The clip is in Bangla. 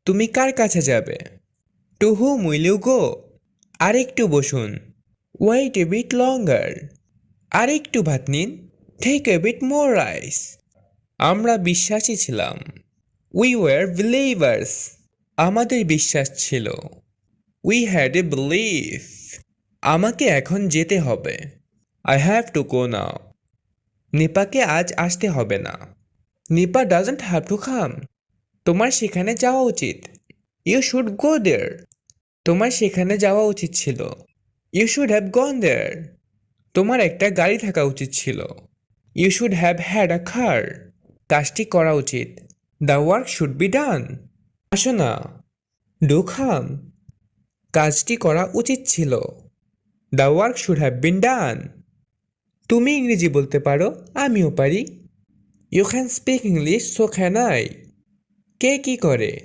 তুমি কার কাছে যাবে? To whom will you go? আরেকটু বসুন। Wait a bit longer. আরেকটু ভাত নিন। Take a bit more rice. আমরা বিশ্বাসী ছিলাম। We were believers. আমাদের বিশ্বাস ছিল। We had a believe. আমাকে এখন যেতে হবে। I have to go now. নিপাকে আজ আসতে হবে না। Nipa doesn't have to come. তোমার সেখানে যাওয়া উচিত। You should go there. তোমার সেখানে যাওয়া উচিত ছিল। You should have gone there. তোমার একটা গাড়ি থাকা উচিত ছিল। You should have had a car. কাজটি করা উচিত। The work should be done. আসো না। Do come. কাজটি করা উচিত ছিল। The work should have been done. তুমি ইংরেজি বলতে পারো, আমিও পারি। You can speak English, so can I. কে কি করে?